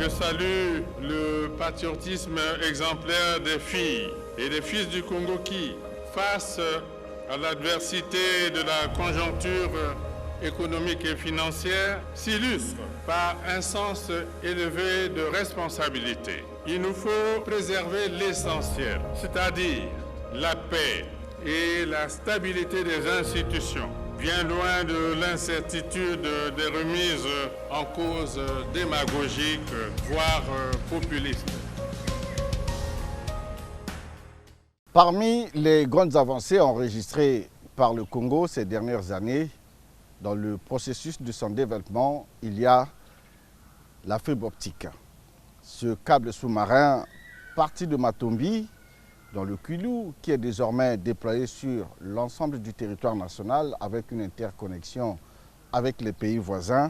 Je salue le patriotisme exemplaire des filles et des fils du Congo qui, face à l'adversité de la conjoncture économique et financière, s'illustrent par un sens élevé de responsabilité. Il nous faut préserver l'essentiel, c'est-à-dire la paix et la stabilité des institutions, bien loin de l'incertitude des remises en cause démagogiques, voire populistes. Parmi les grandes avancées enregistrées par le Congo ces dernières années, dans le processus de son développement, il y a la fibre optique. Ce câble sous-marin parti de Matombi, dans le Kwilu, qui est désormais déployé sur l'ensemble du territoire national avec une interconnexion avec les pays voisins,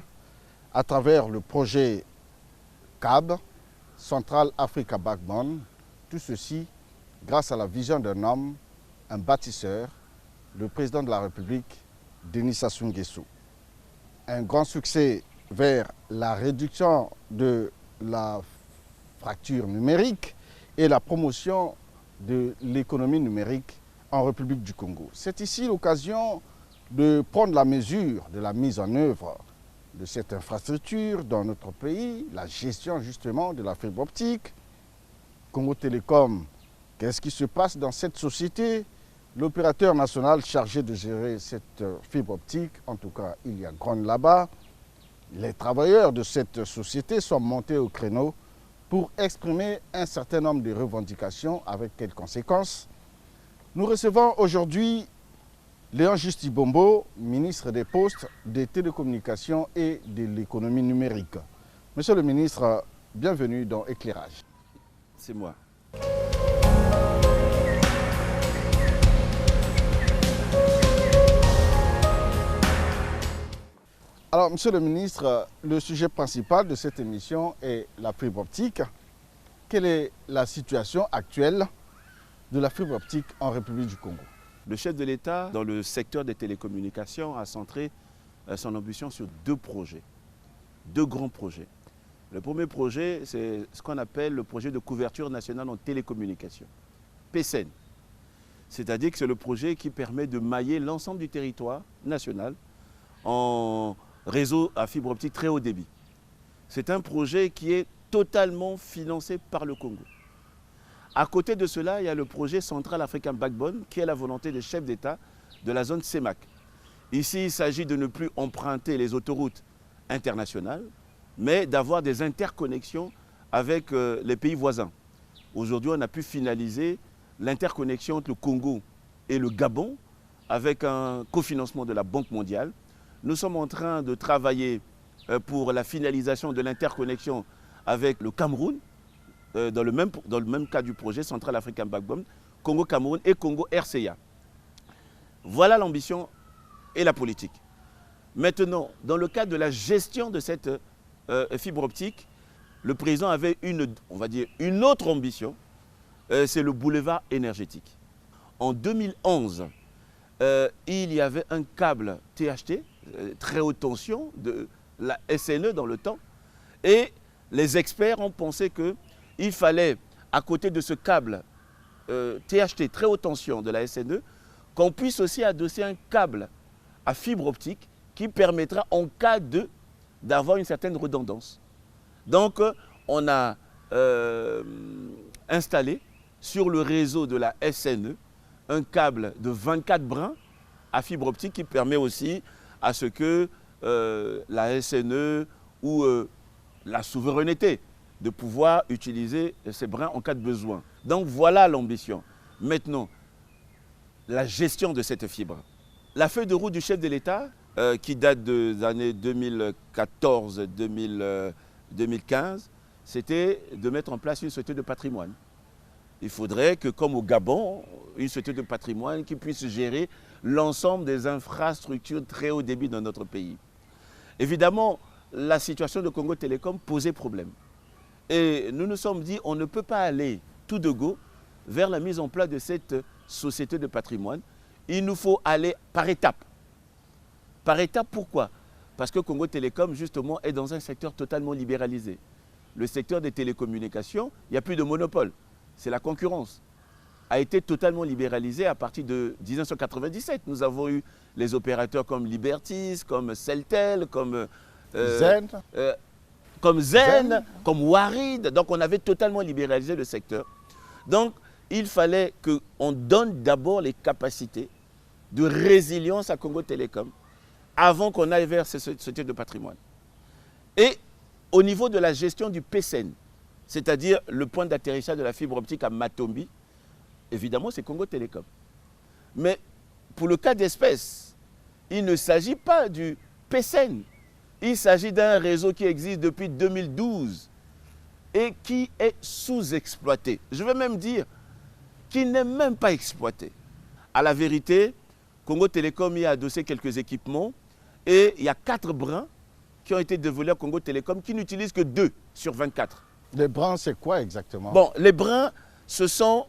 à travers le projet CAB, Central Africa Backbone, tout ceci grâce à la vision d'un homme, un bâtisseur, le président de la République, Denis Sassou Nguesso. Un grand succès vers la réduction de la fracture numérique et la promotion de l'économie numérique en République du Congo. C'est ici l'occasion de prendre la mesure de la mise en œuvre de cette infrastructure dans notre pays, la gestion justement de la fibre optique. Congo Télécom, qu'est-ce qui se passe dans cette société? L'opérateur national chargé de gérer cette fibre optique, en tout cas il y a Grande là-bas, les travailleurs de cette société sont montés au créneau pour exprimer un certain nombre de revendications. Avec quelles conséquences? Nous recevons aujourd'hui Léon Justibombo, ministre des Postes, des Télécommunications et de l'économie numérique. Monsieur le ministre, bienvenue dans Éclairage. C'est moi. Alors, monsieur le ministre, le sujet principal de cette émission est la fibre optique. Quelle est la situation actuelle de la fibre optique en République du Congo? Le chef de l'État, dans le secteur des télécommunications, a centré son ambition sur deux projets, deux grands projets. Le premier projet, c'est ce qu'on appelle le projet de couverture nationale en télécommunications, PCN. C'est-à-dire que c'est le projet qui permet de mailler l'ensemble du territoire national en réseau à fibre optique très haut débit. C'est un projet qui est totalement financé par le Congo. À côté de cela, il y a le projet Central African Backbone, qui est la volonté des chefs d'État de la zone CEMAC. Ici, il s'agit de ne plus emprunter les autoroutes internationales, mais d'avoir des interconnexions avec les pays voisins. Aujourd'hui, on a pu finaliser l'interconnexion entre le Congo et le Gabon avec un cofinancement de la Banque mondiale. Nous sommes en train de travailler pour la finalisation de l'interconnexion avec le Cameroun, dans le même cas du projet Central African Backbone, Congo-Cameroun et Congo-RCA. Voilà l'ambition et la politique. Maintenant, dans le cadre de la gestion de cette fibre optique, le président avait une autre ambition, c'est le boulevard énergétique. En 2011, il y avait un câble THT, très haute tension, de la SNE dans le temps, et les experts ont pensé qu'il fallait, à côté de ce câble THT, très haute tension de la SNE, qu'on puisse aussi adosser un câble à fibre optique qui permettra en cas d'avoir une certaine redondance. Donc, on a installé sur le réseau de la SNE un câble de 24 brins à fibre optique qui permet aussi à ce que la SNE ou la souveraineté de pouvoir utiliser ces brins en cas de besoin. Donc voilà l'ambition. Maintenant, la gestion de cette fibre. La feuille de route du chef de l'État, qui date des années 2014-2015, c'était de mettre en place une société de patrimoine. Il faudrait que, comme au Gabon, une société de patrimoine qui puisse gérer l'ensemble des infrastructures très haut débit dans notre pays. Évidemment, la situation de Congo Télécom posait problème. Et nous nous sommes dit, on ne peut pas aller tout de go vers la mise en place de cette société de patrimoine. Il nous faut aller par étapes. Par étapes, pourquoi? Parce que Congo Télécom, justement, est dans un secteur totalement libéralisé. le secteur des télécommunications, il n'y a plus de monopole. C'est la concurrence. A été totalement libéralisé à partir de 1997. Nous avons eu les opérateurs comme Libertis, comme Celtel, comme Zen, comme Warid. Donc on avait totalement libéralisé le secteur. Donc il fallait qu'on donne d'abord les capacités de résilience à Congo Télécom avant qu'on aille vers ce type de patrimoine. Et au niveau de la gestion du PCN, c'est-à-dire le point d'atterrissage de la fibre optique à Matombi, évidemment, c'est Congo Télécom. Mais pour le cas d'espèce, il ne s'agit pas du PCN. Il s'agit d'un réseau qui existe depuis 2012 et qui est sous-exploité. Je veux même dire qu'il n'est même pas exploité. À la vérité, Congo Télécom y a adossé quelques équipements et il y a 4 brins qui ont été dévolus à Congo Télécom qui n'utilisent que 2 sur 24. les brins, c'est quoi exactement? Bon, les brins, ce sont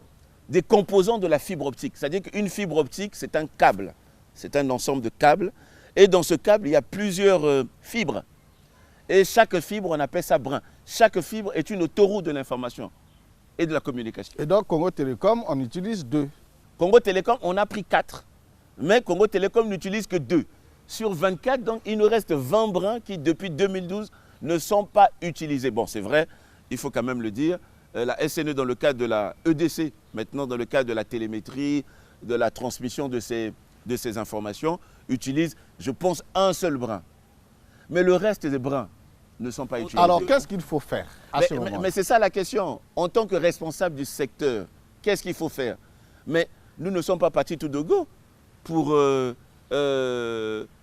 des composants de la fibre optique. C'est-à-dire qu'une fibre optique, c'est un câble. C'est un ensemble de câbles. Et dans ce câble, il y a plusieurs fibres. Et chaque fibre, on appelle ça brin. Chaque fibre est une autoroute de l'information et de la communication. Et donc, Congo Télécom, on utilise 2. Congo Télécom, on a pris 4. Mais Congo Télécom n'utilise que 2. Sur 24, donc, il nous reste 20 brins qui, depuis 2012, ne sont pas utilisés. Bon, c'est vrai, il faut quand même le dire. La SNE, dans le cadre de la EDC, maintenant dans le cadre de la télémétrie, de la transmission de ces informations, utilise, je pense, un seul brin. Mais le reste des brins ne sont pas utilisés. Alors, qu'est-ce qu'il faut faire à ce moment? Mais c'est ça la question. En tant que responsable du secteur, qu'est-ce qu'il faut faire? Mais nous ne sommes pas partis tout de go pour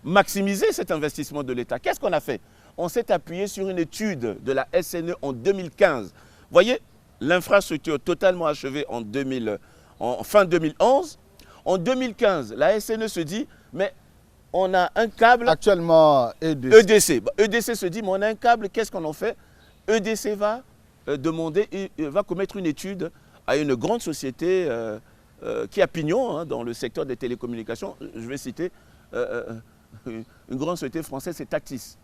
maximiser cet investissement de l'État. Qu'est-ce qu'on a fait? On s'est appuyé sur une étude de la SNE en 2015. Vous voyez, l'infrastructure totalement achevée en fin 2011. En 2015, la SNE se dit, mais on a un câble... Actuellement, EDC. EDC se dit, mais on a un câble, qu'est-ce qu'on en fait? EDC va va commettre une étude à une grande société qui a pignon hein, dans le secteur des télécommunications. Je vais citer une grande société française, c'est Tactis,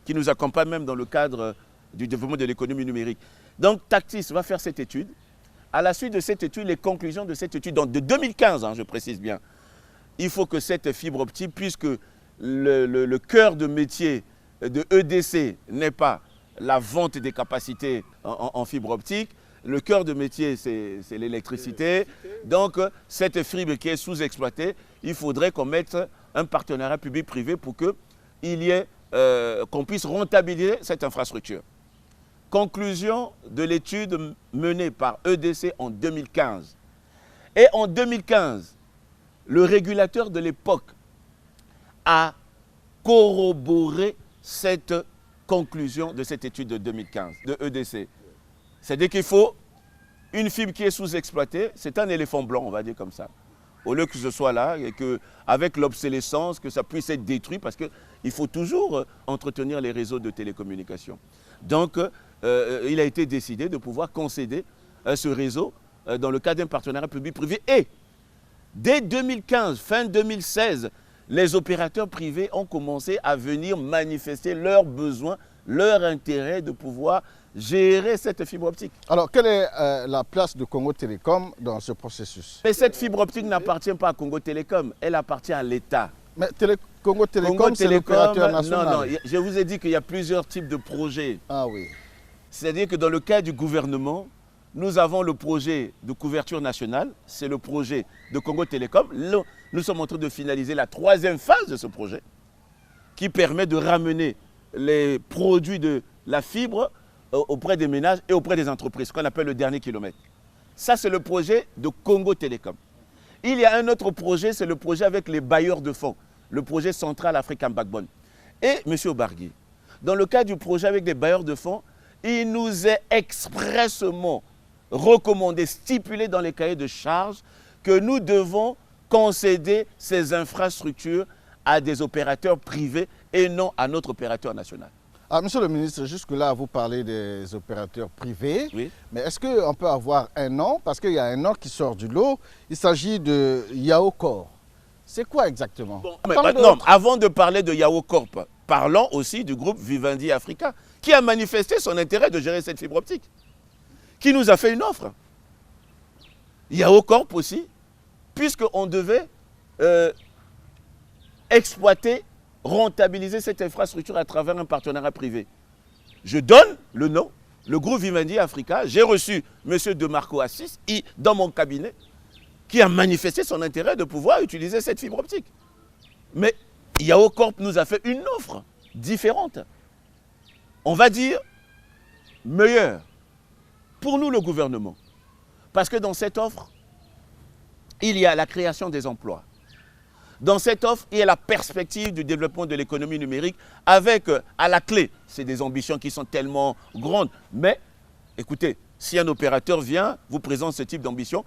qui nous accompagne même dans le cadre du développement de l'économie numérique. Donc Tactis va faire cette étude. À la suite de cette étude, les conclusions de cette étude, donc de 2015, hein, je précise bien, il faut que cette fibre optique, puisque le cœur de métier de EDC n'est pas la vente des capacités en fibre optique, le cœur de métier, c'est l'électricité. Donc, cette fibre qui est sous-exploitée, il faudrait qu'on mette un partenariat public-privé pour qu'on puisse rentabiliser cette infrastructure. Conclusion de l'étude menée par EDC en 2015. Et en 2015, le régulateur de l'époque a corroboré cette conclusion de cette étude de 2015, de EDC. C'est-à-dire qu'il faut une fibre qui est sous-exploitée, c'est un éléphant blanc, on va dire comme ça. Au lieu que ce soit là et qu'avec l'obsolescence, que ça puisse être détruit parce qu'il faut toujours entretenir les réseaux de télécommunications. Donc, il a été décidé de pouvoir concéder ce réseau dans le cadre d'un partenariat public-privé. Et dès 2015, fin 2016, les opérateurs privés ont commencé à venir manifester leurs besoins, leur intérêt de pouvoir gérer cette fibre optique. Alors, quelle est la place de Congo Télécom dans ce processus? Mais cette fibre optique n'appartient pas à Congo Télécom, elle appartient à l'État. Mais Congo Télécom, c'est l'opérateur national. Non, je vous ai dit qu'il y a plusieurs types de projets. Ah oui. C'est-à-dire que dans le cadre du gouvernement, nous avons le projet de couverture nationale, c'est le projet de Congo Télécom. Nous sommes en train de finaliser la 3e phase de ce projet qui permet de ramener les produits de la fibre auprès des ménages et auprès des entreprises, ce qu'on appelle le dernier kilomètre. Ça, c'est le projet de Congo Télécom. Il y a un autre projet, c'est le projet avec les bailleurs de fonds, le projet Central African Backbone. Et, M. Obargui, dans le cas du projet avec les bailleurs de fonds, il nous est expressément recommandé, stipulé dans les cahiers de charges, que nous devons concéder ces infrastructures à des opérateurs privés et non à notre opérateur national. Ah, monsieur le ministre, jusque-là, vous parlez des opérateurs privés, oui. Mais est-ce qu'on peut avoir un nom? Parce qu'il y a un nom qui sort du lot, il s'agit de Yaocorp. C'est quoi exactement? Non, avant de parler de Yaocorp, parlons aussi du groupe Vivendi Africa, qui a manifesté son intérêt de gérer cette fibre optique, qui nous a fait une offre. Yaocorp aussi, puisqu'on devait exploiter, rentabiliser cette infrastructure à travers un partenariat privé. Je donne le nom, le groupe Vivendi Africa. J'ai reçu M. Demarco Assis dans mon cabinet, qui a manifesté son intérêt de pouvoir utiliser cette fibre optique. Mais Yaocorp nous a fait une offre différente. On va dire meilleure pour nous, le gouvernement. Parce que dans cette offre, il y a la création des emplois. Dans cette offre, il y a la perspective du développement de l'économie numérique avec, à la clé, c'est des ambitions qui sont tellement grandes. Mais, écoutez, si un opérateur vient, vous présente ce type d'ambition,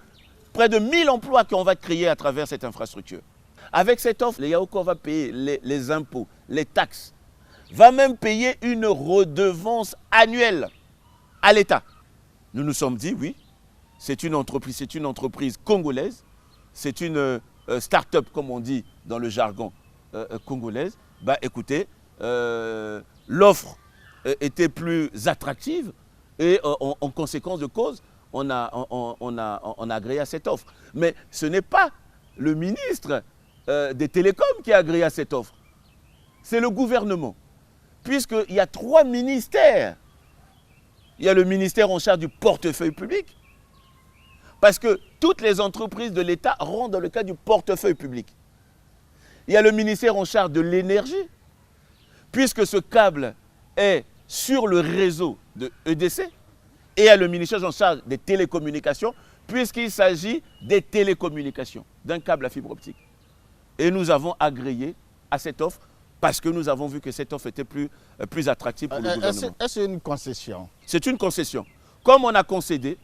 près de 1000 emplois qu'on va créer à travers cette infrastructure. Avec cette offre, le Yaocorp va payer les impôts, les taxes, va même payer une redevance annuelle à l'État. Nous nous sommes dit, oui, c'est une entreprise congolaise, c'est une start-up, comme on dit dans le jargon congolaise. Bah, écoutez, l'offre était plus attractive et en conséquence de cause, on a agréé à cette offre. Mais ce n'est pas le ministre des Télécoms qui a agréé à cette offre, c'est le gouvernement. Puisqu'il y a 3 ministères. Il y a le ministère en charge du portefeuille public, parce que toutes les entreprises de l'État rentrent dans le cadre du portefeuille public. Il y a le ministère en charge de l'énergie, puisque ce câble est sur le réseau de EDC, et il y a le ministère en charge des télécommunications, puisqu'il s'agit des télécommunications, d'un câble à fibre optique. Et nous avons agréé à cette offre, parce que nous avons vu que cette offre était plus attractive pour le gouvernement. Est-ce une concession? C'est une concession. Comme on a concédé,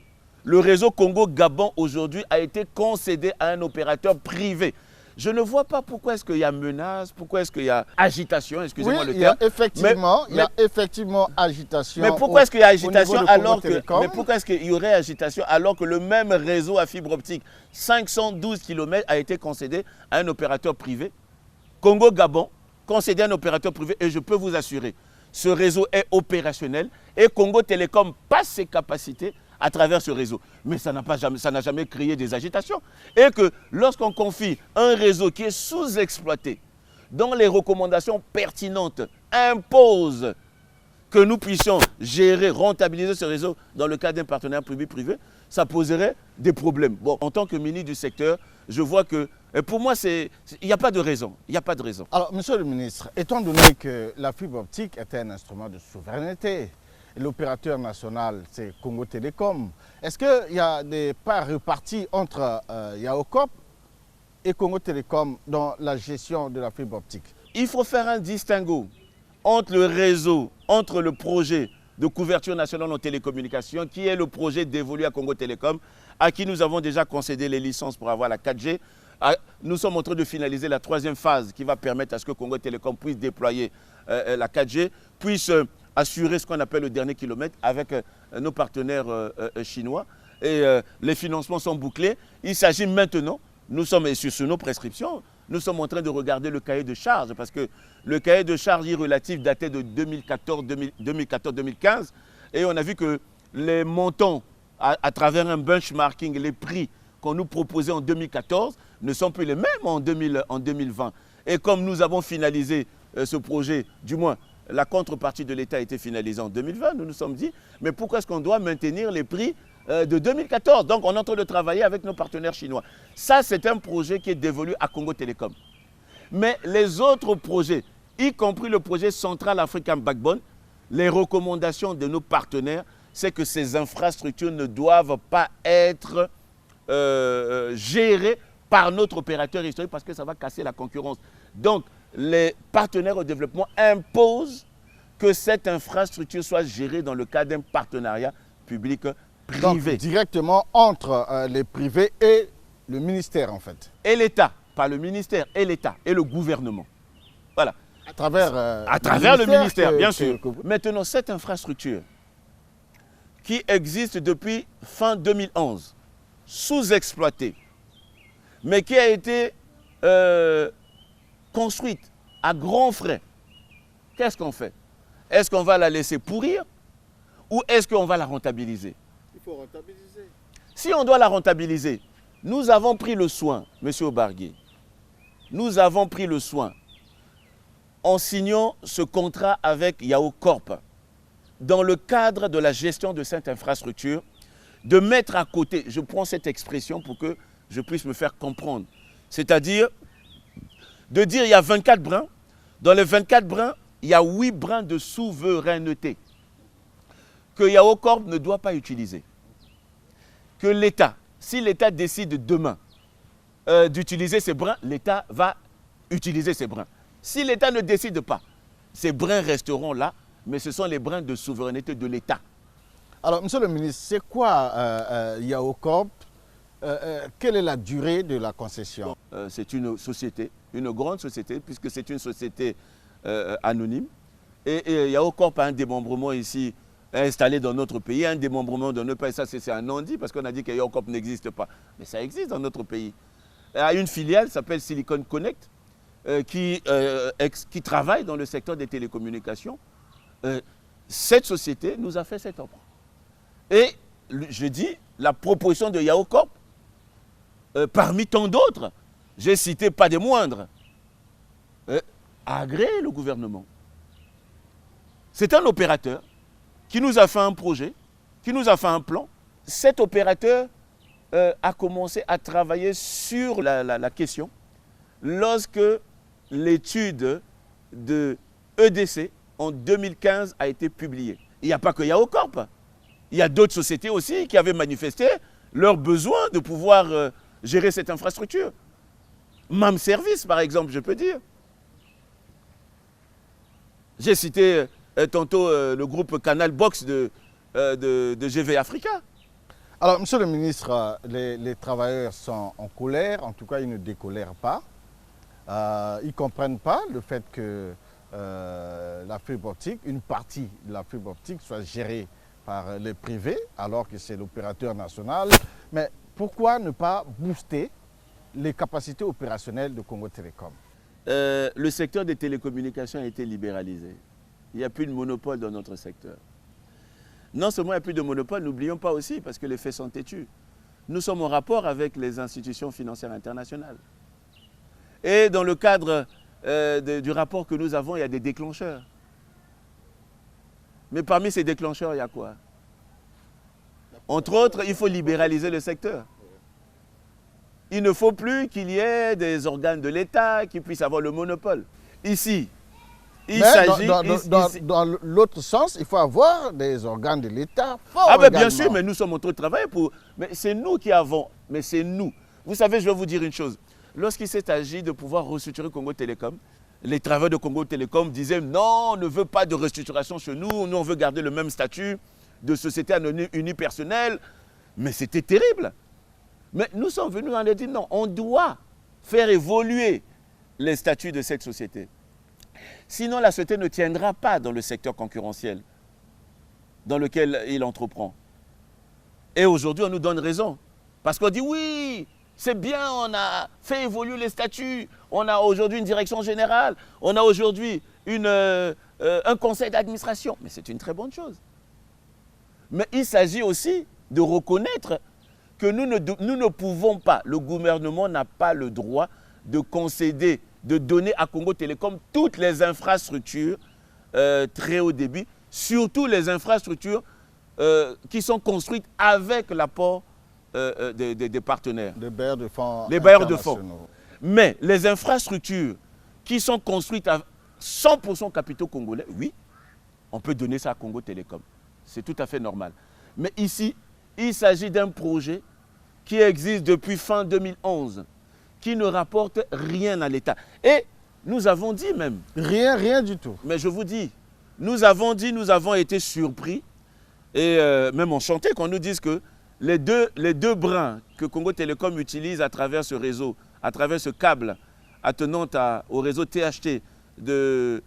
le réseau Congo-Gabon aujourd'hui a été concédé à un opérateur privé. Je ne vois pas pourquoi est-ce qu'il y a menace, pourquoi est-ce qu'il y a agitation, excusez-moi le terme. Il y a effectivement agitation. Mais pourquoi est-ce qu'il y a agitation pourquoi est-ce qu'il y aurait agitation alors que le même réseau à fibre optique, 512 km, a été concédé à un opérateur privé, Congo-Gabon, concédé à un opérateur privé, et je peux vous assurer, ce réseau est opérationnel et Congo Télécom passe ses capacités à travers ce réseau. Mais ça n'a jamais créé des agitations. Et que lorsqu'on confie un réseau qui est sous-exploité, dont les recommandations pertinentes imposent que nous puissions gérer, rentabiliser ce réseau dans le cadre d'un partenariat public-privé, ça poserait des problèmes. Bon, en tant que ministre du secteur, je vois que, pour moi, il n'y a pas de raison. Il n'y a pas de raison. Alors, monsieur le ministre, étant donné que la fibre optique est un instrument de souveraineté, et l'opérateur national, c'est Congo Télécom, est-ce qu'il y a des parts reparties entre Yaocorp et Congo Télécom dans la gestion de la fibre optique? Il faut faire un distinguo entre le réseau, entre le projet de couverture nationale en télécommunications, qui est le projet dévolu à Congo Télécom, à qui nous avons déjà concédé les licences pour avoir la 4G. Nous sommes en train de finaliser la 3e phase qui va permettre à ce que Congo Télécom puisse déployer la 4G, puisse assurer ce qu'on appelle le dernier kilomètre avec nos partenaires chinois. Et les financements sont bouclés. Il s'agit maintenant, nous sommes sur nos prescriptions, nous sommes en train de regarder le cahier de charges, parce que le cahier de charges relatif datait de 2014-2015, et on a vu que les montants, à travers un benchmarking, les prix qu'on nous proposait en 2014 ne sont plus les mêmes en 2020. Et comme nous avons finalisé ce projet, du moins la contrepartie de l'État a été finalisée en 2020, nous nous sommes dit, mais pourquoi est-ce qu'on doit maintenir les prix de 2014? Donc on est en train de travailler avec nos partenaires chinois. Ça, c'est un projet qui est dévolu à Congo Télécom. Mais les autres projets, y compris le projet Central African Backbone, les recommandations de nos partenaires, c'est que ces infrastructures ne doivent pas être gérées par notre opérateur historique parce que ça va casser la concurrence. Donc, les partenaires au développement imposent que cette infrastructure soit gérée dans le cadre d'un partenariat public-privé. Donc, directement entre les privés et le ministère, en fait. Et l'État, pas le ministère, et l'État, et le gouvernement. Voilà. À travers le ministère, bien sûr. Maintenant, cette infrastructure qui existe depuis fin 2011, sous-exploitée, mais qui a été construite à grands frais, qu'est-ce qu'on fait? Est-ce qu'on va la laisser pourrir ou est-ce qu'on va la rentabiliser? Il faut rentabiliser. Si on doit la rentabiliser, nous avons pris le soin, M. Obargué, nous avons pris le soin, en signant ce contrat avec Yao Corp, dans le cadre de la gestion de cette infrastructure, de mettre à côté, je prends cette expression pour que je puisse me faire comprendre, c'est-à-dire de dire il y a 24 brins, dans les 24 brins, il y a 8 brins de souveraineté que Yao Corp ne doit pas utiliser. Que l'État, si l'État décide demain d'utiliser ces brins, l'État va utiliser ces brins. Si l'État ne décide pas, ces brins resteront là, mais ce sont les brins de souveraineté de l'État. Alors, Monsieur le ministre, c'est quoi Yao Corp? Quelle est la durée de la concession? C'est une société, une grande société, puisque c'est une société anonyme. Et Yao Corp a un démembrement ici installé dans notre pays, un démembrement dans notre pays. Ça, c'est un non-dit, parce qu'on a dit que Yao Corp n'existe pas. Mais ça existe dans notre pays. Il y a une filiale qui s'appelle Silicon Connect, qui travaille dans le secteur des télécommunications. Cette société nous a fait cette offre. Et je dis, la proposition de Yao Corp, parmi tant d'autres, j'ai cité pas des moindres, a agréé le gouvernement. C'est un opérateur qui nous a fait un projet, qui nous a fait un plan. Cet opérateur a commencé à travailler sur la question lorsque l'étude de EDC en 2015 a été publiée. Il n'y a pas que Yao Corp. Il y a d'autres sociétés aussi qui avaient manifesté leur besoin de pouvoir gérer cette infrastructure. MAM Service, par exemple, je peux dire. J'ai cité tantôt le groupe Canal Box de GV Africa. Alors, Monsieur le ministre, les travailleurs sont en colère, en tout cas, ils ne décolèrent pas. Ils ne comprennent pas le fait que la fibre optique, une partie de la fibre optique soit gérée par les privés, alors que c'est l'opérateur national. Mais pourquoi ne pas booster les capacités opérationnelles de Congo Télécom? Le secteur des télécommunications a été libéralisé. Il n'y a plus de monopole dans notre secteur. Non seulement il n'y a plus de monopole, n'oublions pas aussi, parce que les faits sont têtus, nous sommes en rapport avec les institutions financières internationales. Et dans le cadre du rapport que nous avons, il y a des déclencheurs. Mais parmi ces déclencheurs, il y a quoi? Entre autres, il faut libéraliser le secteur. Il ne faut plus qu'il y ait des organes de l'État qui puissent avoir le monopole. Ici, il s'agit... Dans l'autre sens, il faut avoir des organes de l'État forts. Ah ben bien sûr, mais nous sommes en train de travailler pour... Mais c'est nous qui avons... Mais c'est nous. Vous savez, je vais vous dire une chose. Lorsqu'il s'est agi de pouvoir restructurer Congo Télécom, les travailleurs de Congo Télécom disaient non, on ne veut pas de restructuration chez nous, nous on veut garder le même statut de société anonyme unipersonnelle. Mais c'était terrible. Mais nous sommes venus en leur dire non, on doit faire évoluer les statuts de cette société. Sinon, la société ne tiendra pas dans le secteur concurrentiel dans lequel il entreprend. Et aujourd'hui, on nous donne raison. Parce qu'on dit oui, c'est bien, on a fait évoluer les statuts, on a aujourd'hui une direction générale, on a aujourd'hui un conseil d'administration. Mais c'est une très bonne chose. Mais il s'agit aussi de reconnaître que nous ne pouvons pas, le gouvernement n'a pas le droit de concéder, de donner à Congo Télécom toutes les infrastructures très haut débit, surtout les infrastructures qui sont construites avec l'apport des partenaires. Les bailleurs de fonds. Les bailleurs de fonds. Mais les infrastructures qui sont construites à 100% capitaux congolais, oui, on peut donner ça à Congo Télécom. C'est tout à fait normal. Mais ici, il s'agit d'un projet qui existe depuis fin 2011, qui ne rapporte rien à l'État. Et nous avons dit même... Rien du tout. Mais je vous dis, nous avons été surpris et même enchantés quand nous disent que les deux brins que Congo Télécom utilise à travers ce réseau, à travers ce câble attenant au réseau THT de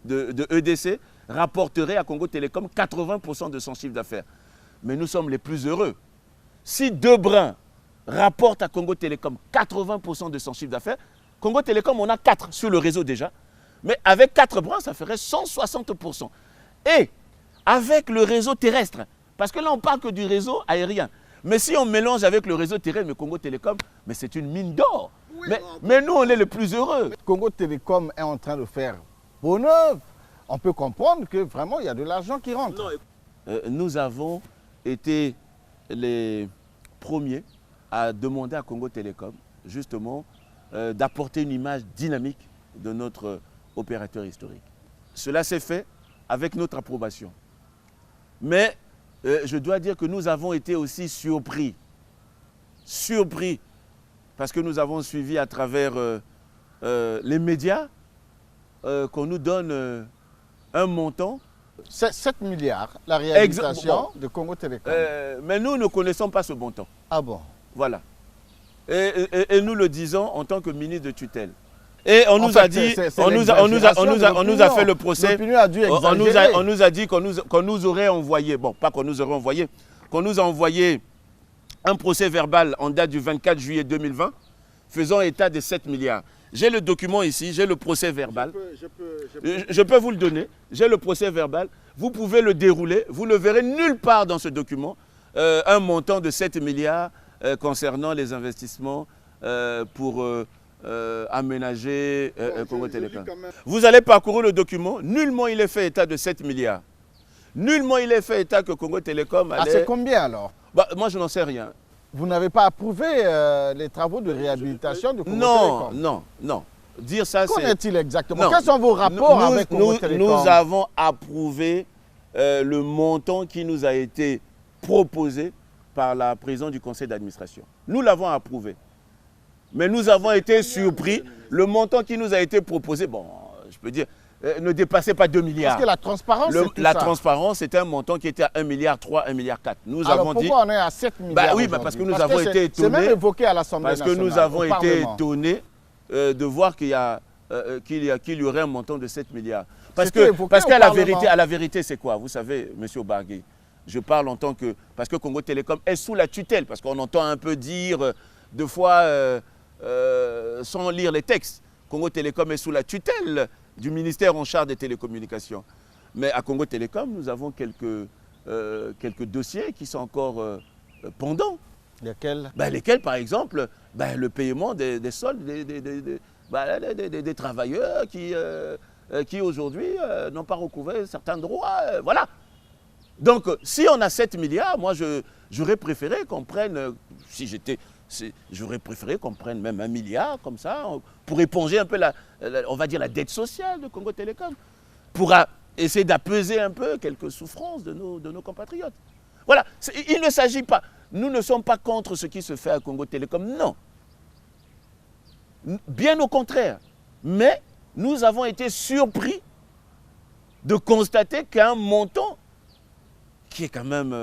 EDC, rapporteraient à Congo Télécom 80% de son chiffre d'affaires. Mais nous sommes les plus heureux. Si deux brins rapportent à Congo Télécom 80% de son chiffre d'affaires, Congo Télécom, on a 4 sur le réseau déjà, mais avec 4 brins, ça ferait 160%. et avec le réseau terrestre. Parce que là, on parle que du réseau aérien. Mais si on mélange avec le réseau terrestre, mais Congo Télécom, mais c'est une mine d'or. Oui, mais nous, on est les plus heureux. Congo Télécom est en train de faire bonne œuvre. On peut comprendre que vraiment, il y a de l'argent qui rentre. Nous avons été les premiers à demander à Congo Télécom, justement, d'apporter une image dynamique de notre opérateur historique. Cela s'est fait avec notre approbation. Mais je dois dire que nous avons été aussi surpris. Surpris. Parce que nous avons suivi à travers les médias qu'on nous donne un montant. 7 milliards, la réalisation de Congo Télécom. Mais nous ne connaissons pas ce montant. Ah bon? Voilà. Et nous le disons en tant que ministre de tutelle. Et on nous a dit, on nous a fait le procès. On nous a dit qu'on nous aurait envoyé, bon, pas qu'on nous aurait envoyé, qu'on nous a envoyé un procès verbal en date du 24 juillet 2020, faisant état de 7 milliards. J'ai le document ici, j'ai le procès verbal. Je peux vous le donner. J'ai le procès verbal. Vous pouvez le dérouler. Vous ne verrez nulle part dans ce document un montant de 7 milliards concernant les investissements pour aménager Congo Télécom. Vous allez parcourir le document. Nullement il est fait état de 7 milliards. Nullement il est fait état que Congo Télécom allait... Ah, c'est combien alors? Bah, moi, je n'en sais rien. Vous n'avez pas approuvé les travaux de réhabilitation de Congo Télécom? Non. Dire ça, c'est... Qu'en est-il exactement? Quels sont vos rapports avec Congo Télécom? Nous avons approuvé le montant qui nous a été proposé par la présidente du conseil d'administration. Nous l'avons approuvé. Mais nous avons été surpris. Le montant qui nous a été proposé, bon, je peux dire, ne dépassait pas 2 milliards. Parce que la transparence, c'est tout la ça. transparence, c'était un montant qui était à 1,3 milliard, 1,4 milliard. Nous Alors avons pourquoi on est à 7 milliards oui, parce que nous avons été étonnés. C'est même évoqué à l'Assemblée nationale. Parce que nous avons été étonnés de voir qu'il y aurait un montant de 7 milliards. Parce qu'à la vérité, c'est quoi? Vous savez, M. Obargui, je parle en tant que... Parce que Congo Télécom est sous la tutelle. Parce qu'on entend un peu dire, deux fois, sans lire les textes, Congo Télécom est sous la tutelle du ministère en charge des télécommunications. Mais à Congo Télécom, nous avons quelques dossiers qui sont encore pendants. Lesquels? Lesquels, par exemple, le paiement des soldes des travailleurs qui aujourd'hui n'ont pas recouvert certains droits. Voilà. Donc, si on a 7 milliards, moi, j'aurais préféré qu'on prenne, j'aurais préféré qu'on prenne même 1 milliard, comme ça, pour éponger un peu, on va dire, la dette sociale de Congo Télécom, pour essayer d'apaiser un peu quelques souffrances de nos compatriotes. Voilà, il ne s'agit pas, nous ne sommes pas contre ce qui se fait à Congo Télécom, non. Bien au contraire. Mais nous avons été surpris de constater qu'un montant qui est quand même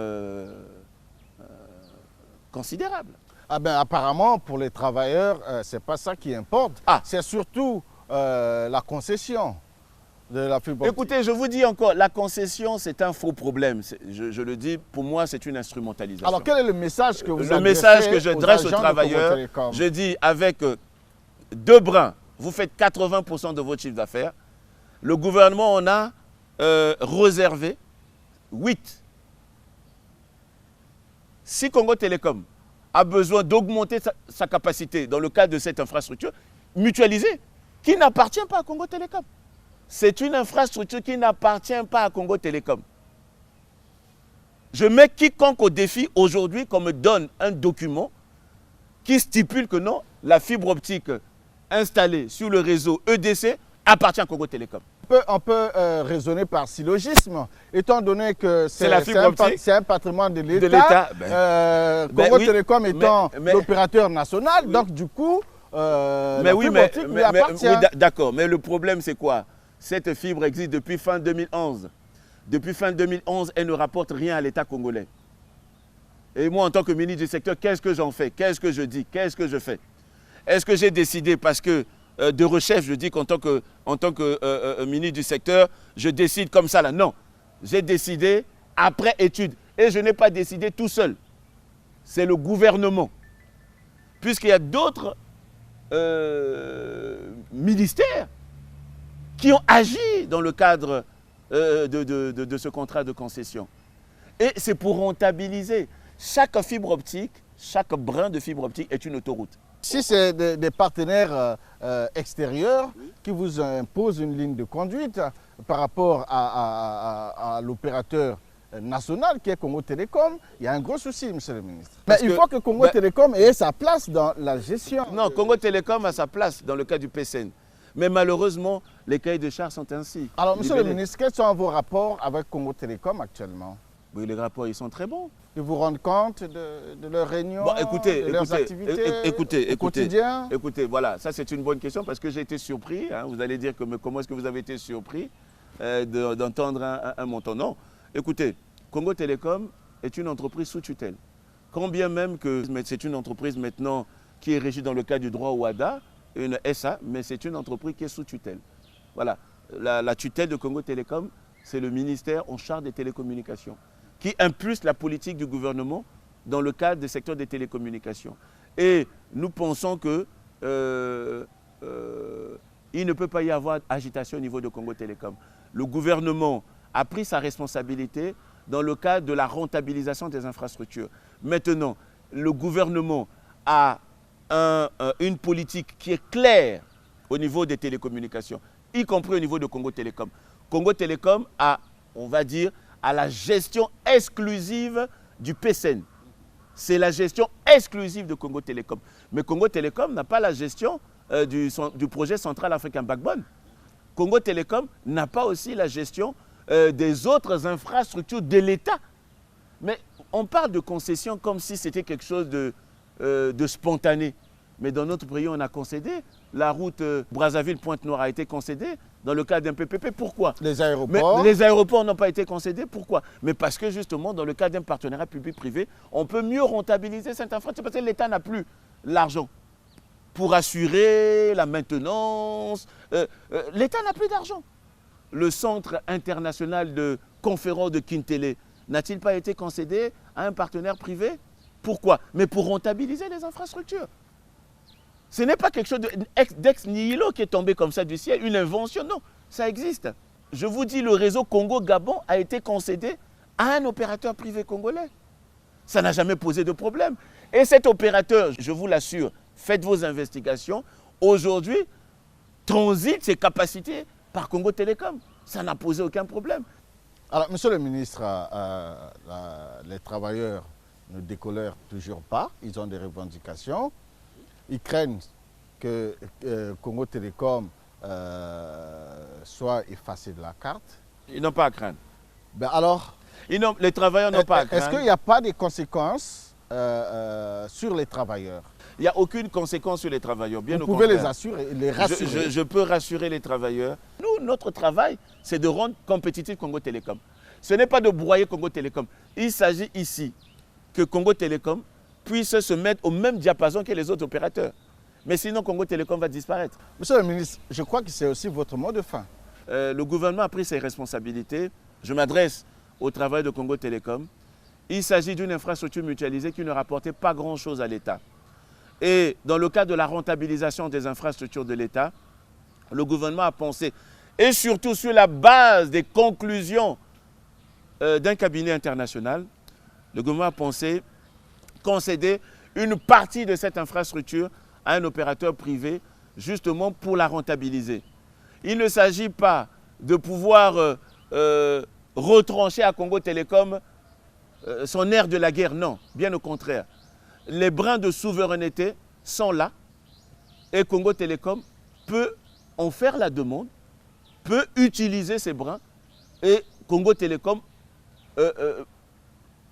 considérable. Ah ben, apparemment, pour les travailleurs, ce n'est pas ça qui importe. C'est surtout la concession de la fibre optique. Écoutez, je vous dis encore, la concession, c'est un faux problème. Je le dis, pour moi, c'est une instrumentalisation. Alors, quel est le message que vous adressez Le message que je dresse aux travailleurs, je dis, avec 2 brins, vous faites 80% de votre chiffre d'affaires. Le gouvernement en a réservé 8. Si Congo Télécom a besoin d'augmenter sa capacité dans le cadre de cette infrastructure mutualisée, qui n'appartient pas à Congo Télécom. C'est une infrastructure qui n'appartient pas à Congo Télécom. Je mets quiconque au défi aujourd'hui qu'on me donne un document qui stipule que non, la fibre optique installée sur le réseau EDC appartient à Congo Télécom. On peut raisonner par syllogisme, étant donné que c'est un patrimoine de l'État, Congo Télécom étant l'opérateur national, donc du coup, la fibre optique lui appartient. Oui, d'accord, mais le problème c'est quoi? Cette fibre existe depuis fin 2011. Depuis fin 2011, elle ne rapporte rien à l'État congolais. Et moi, en tant que ministre du secteur, qu'est-ce que j'en fais? Qu'est-ce que je dis? Qu'est-ce que je fais? Est-ce que j'ai décidé parce que de recherche, je dis qu'en tant que ministre du secteur, je décide comme ça là? Non, j'ai décidé après étude. Et je n'ai pas décidé tout seul. C'est le gouvernement. Puisqu'il y a d'autres ministères qui ont agi dans le cadre de ce contrat de concession. Et c'est pour rentabiliser. Chaque fibre optique, chaque brin de fibre optique est une autoroute. Si c'est des partenaires extérieurs qui vous imposent une ligne de conduite par rapport à l'opérateur national qui est Congo Télécom, il y a un gros souci, monsieur le ministre. Mais il faut que Congo Télécom ait sa place dans la gestion. Non, Congo Télécom a sa place dans le cas du PCN. Mais malheureusement, les cahiers de charges sont ainsi. Alors, monsieur le ministre, quels sont vos rapports avec Congo Télécom actuellement? Oui, les rapports, ils sont très bons. Ils vous rendent compte de leurs réunions, de leurs activités au quotidien? Écoutez, voilà, ça c'est une bonne question parce que j'ai été surpris. Hein, vous allez dire que comment est-ce que vous avez été surpris d'entendre un montant? Non, écoutez, Congo Télécom est une entreprise sous tutelle. Quand bien même que c'est une entreprise maintenant qui est régie dans le cadre du droit OADA, une SA, mais c'est une entreprise qui est sous tutelle. Voilà, la tutelle de Congo Télécom, c'est le ministère en charge des télécommunications, qui impulse la politique du gouvernement dans le cadre des secteurs des télécommunications. Et nous pensons que il ne peut pas y avoir agitation au niveau de Congo Télécom. Le gouvernement a pris sa responsabilité dans le cadre de la rentabilisation des infrastructures. Maintenant, le gouvernement a une politique qui est claire au niveau des télécommunications, y compris au niveau de Congo Télécom. Congo Télécom a, on va dire, à la gestion exclusive du PCN. C'est la gestion exclusive de Congo Télécom. Mais Congo Télécom n'a pas la gestion du projet Central African Backbone. Congo Télécom n'a pas aussi la gestion des autres infrastructures de l'État. Mais on parle de concession comme si c'était quelque chose de spontané. Mais dans notre pays, on a concédé. La route Brazzaville-Pointe-Noire a été concédée dans le cadre d'un PPP. Pourquoi? Les aéroports. Mais les aéroports n'ont pas été concédés. Pourquoi? Mais parce que justement, dans le cadre d'un partenariat public-privé, on peut mieux rentabiliser cette infrastructure parce que l'État n'a plus l'argent pour assurer la maintenance. L'État n'a plus d'argent. Le centre international de conférence de Kintélé n'a-t-il pas été concédé à un partenaire privé? Pourquoi? Mais pour rentabiliser les infrastructures. Ce n'est pas quelque chose d'ex nihilo qui est tombé comme ça du ciel, une invention, non, ça existe. Je vous dis, le réseau Congo-Gabon a été concédé à un opérateur privé congolais. Ça n'a jamais posé de problème. Et cet opérateur, je vous l'assure, faites vos investigations, aujourd'hui, transite ses capacités par Congo Télécom. Ça n'a posé aucun problème. Alors, monsieur le ministre, les travailleurs ne décolèrent toujours pas, ils ont des revendications. Ils craignent que Congo Télécom soit effacé de la carte. Ils n'ont pas à craindre. Ben alors, les travailleurs n'ont pas à craindre. Est-ce qu'il n'y a pas de conséquences sur les travailleurs? Il n'y a aucune conséquence sur les travailleurs, bien au contraire. Vous pouvez les assurer, les rassurer. Je peux rassurer les travailleurs. Nous, notre travail, c'est de rendre compétitif Congo Télécom. Ce n'est pas de broyer Congo Télécom. Il s'agit ici que Congo Télécom puisse se mettre au même diapason que les autres opérateurs. Mais sinon, Congo Télécom va disparaître. Monsieur le ministre, je crois que c'est aussi votre mot de fin. Le gouvernement a pris ses responsabilités. Je m'adresse au travail de Congo Télécom. Il s'agit d'une infrastructure mutualisée qui ne rapportait pas grand-chose à l'État. Et dans le cadre de la rentabilisation des infrastructures de l'État, le gouvernement a pensé, et surtout sur la base des conclusions d'un cabinet international, le gouvernement a pensé concéder une partie de cette infrastructure à un opérateur privé, justement pour la rentabiliser. Il ne s'agit pas de pouvoir retrancher à Congo Télécom son aire de la guerre, non, bien au contraire. Les brins de souveraineté sont là et Congo Télécom peut en faire la demande, peut utiliser ces brins et Congo Télécom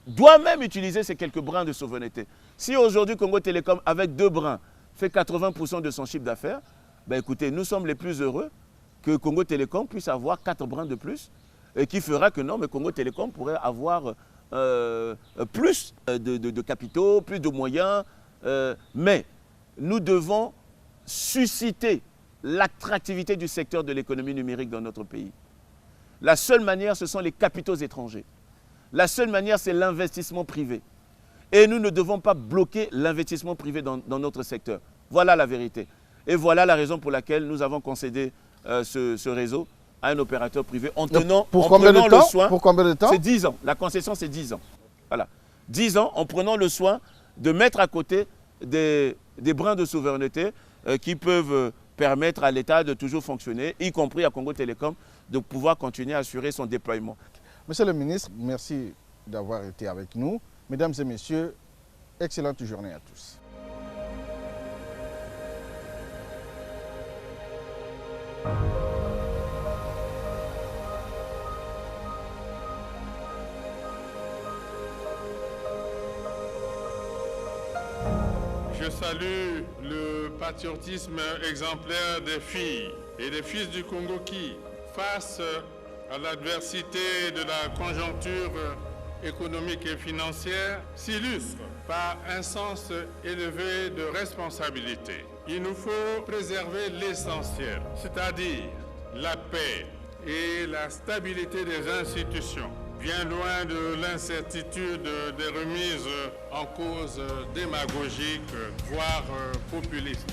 doit même utiliser ces quelques brins de souveraineté. Si aujourd'hui Congo Télécom, avec 2 brins, fait 80% de son chiffre d'affaires, ben écoutez, nous sommes les plus heureux que Congo Télécom puisse avoir 4 brins de plus et qui fera que non, mais Congo Télécom pourrait avoir plus de capitaux, plus de moyens, mais nous devons susciter l'attractivité du secteur de l'économie numérique dans notre pays. La seule manière, ce sont les capitaux étrangers. La seule manière, c'est l'investissement privé. Et nous ne devons pas bloquer l'investissement privé dans notre secteur. Voilà la vérité. Et voilà la raison pour laquelle nous avons concédé ce réseau à un opérateur privé en Donc, tenant pour en combien de prenant temps? le soin. Pour combien de temps? C'est 10 ans. La concession, c'est 10 ans. Voilà. 10 ans en prenant le soin de mettre à côté des brins de souveraineté qui peuvent permettre à l'État de toujours fonctionner, y compris à Congo Télécom, de pouvoir continuer à assurer son déploiement. Monsieur le ministre, merci d'avoir été avec nous. Mesdames et messieurs, excellente journée à tous. Je salue le patriotisme exemplaire des filles et des fils du Congo qui, face à l'adversité de la conjoncture économique et financière, s'illustrent par un sens élevé de responsabilité. Il nous faut préserver l'essentiel, c'est-à-dire la paix et la stabilité des institutions, bien loin de l'incertitude des remises en cause démagogiques, voire populistes.